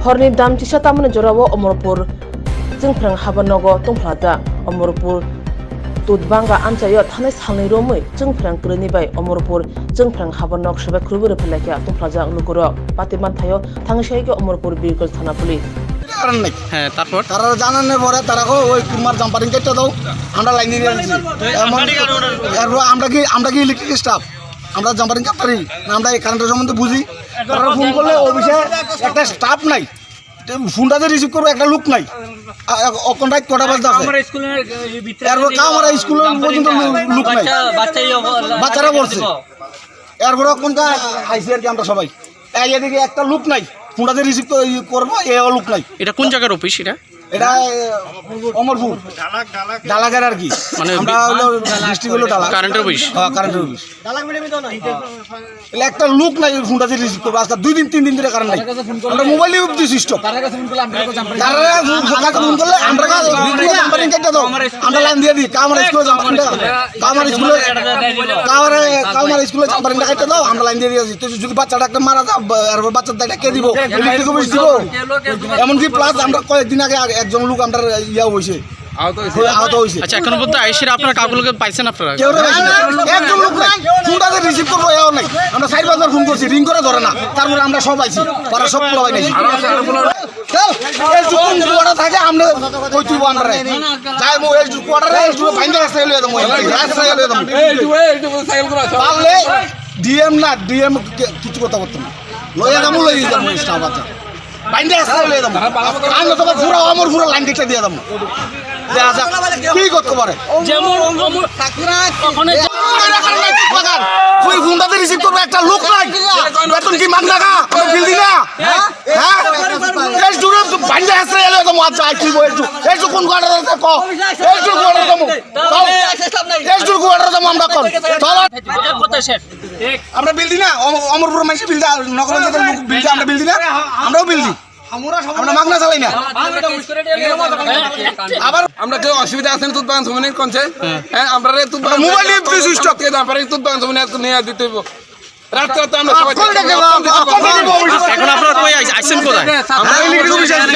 Horni dam tisa taman jorawo Omorpur jengprang habanogo tongplada Omorpur Tudbanga ancayo thanai salni romoi jengprang kreni bai Omorpur jengprang habanog sabai krubure pelakya tongplaja nuguro patiman thayo thangshaige Omorpur birgol thana police কারণ নাই হ্যাঁ তারপর তারা জানানোর পরে তারা ওই কুমার জাম্পারিং কেটে দাও আমরা লাইন দিয়ে দিয়েছি আমরা কি ইলেকট্রিক স্টাফ আমরা জাম্পারিং কাটতে পারি না আমরা এই কারেন্টের সম্বন্ধে বুঝি তারা ফোন করলে অফিসে একটা স্টাফ নাই ফোনটা যে রিসিভ করবো একটা লোক নাই কন্ট্রাক্ট কটা বাজতে আছে এরপর আমার স্কুলের পর্যন্ত লোক নাই বাচ্চারা বলছে এরপরে কোনটা আইসি আর কি আমরা সবাই এদিকে একটা লোক নাই ফোনটা যে রিসিভ করবো এ লোক নাই। এটা কোন জায়গার অফিস এটা অমরপুর ডালাগার আর কি মানে আমরা হলো ডিস্ট্রিক্ট হলো ডালা কারেন্টের অফিস কারেন্টের অফিস একটা লোক নাই ফোনটা যে রিসিভ করবো আজকে 2 দিন 3 দিন ধরে কারেন্ট নাই আমরা মোবাইলে অবধি সিস্টেম তারা ফোন করলে আমরা জাম্পারিং কেটে দাও আমরা লাইন দিয়ে দিই কামার স্কুলে জাম্পারিংটা কেটে দাও আমরা লাইন দিয়ে দিয়েছি তো যদি বাচ্চাটা একটা মারা যায় আর বাচ্চার দায়টা কে দিব ইলেকট্রিক অফিস দিব এমনকি প্লাস আমরা কয়েকদিন আগে একজন লোক আমরা ইয়া হয়েছে আহত হয়েছে। আচ্ছা এখন পর্যন্ত আইসির আপনারা কাউকে পাইছেন আপনারা একজন লোক নাই ফোনটা রিসিভ করবো এও নাই আমরা 4 ফোন করছি রিং করে ধরে না তারপরে আমরা সব আইছি পরে সব পোলা নাই থাকে আমরা কই তুই আমরা যাই মো এই কোয়ার্টারে ভাইঙ্গা রাস্তায় লইয়া দমু পারলে ডিএম না ডিএম কিছু কথা বলতো না লইয়া যাবো স্টাফ আছে বাইন্দে রাস্তায় লইয়া দমু আমরা তো পুরো আমার পুরো লাইন কেটে দিয়ে দমু কি করতে পারে যেমন ওই ফোনটাতে রিসিভ করবে একটা লোক নাই বেতন কি মান টাকা বিল দি না হ্যাঁ এই জুড়ে বাইন্দে রাস্তায় লইয়া দমু আচ্ছা কি বল এই যে কোন কোয়ার্টারে ক এই যে কোয়ার্টারে দমু এই যে কোয়ার্টারে দমু আমরা কোন আমরা বিল দি না অমরপুর মানুষ বিল দা নগর বিল দা আমরা বিল দি না আমরাও বিল দি আমরা মাগনা চালাই না আবার আমরা কেউ অসুবিধা আছে না তুতবাগান সমনে কোনছে হ্যাঁ আমরা রে তুতবাগান মোবাইল নিয়ে সুইচ অফ কে দাম পারে তুতবাগান সমনে নিয়ে দিতে হইব রাত রাত আমরা সবাই এখন আপনারা কই আইছেন কোথায় আমরা ইলেকট্রিক অফিসে আইছি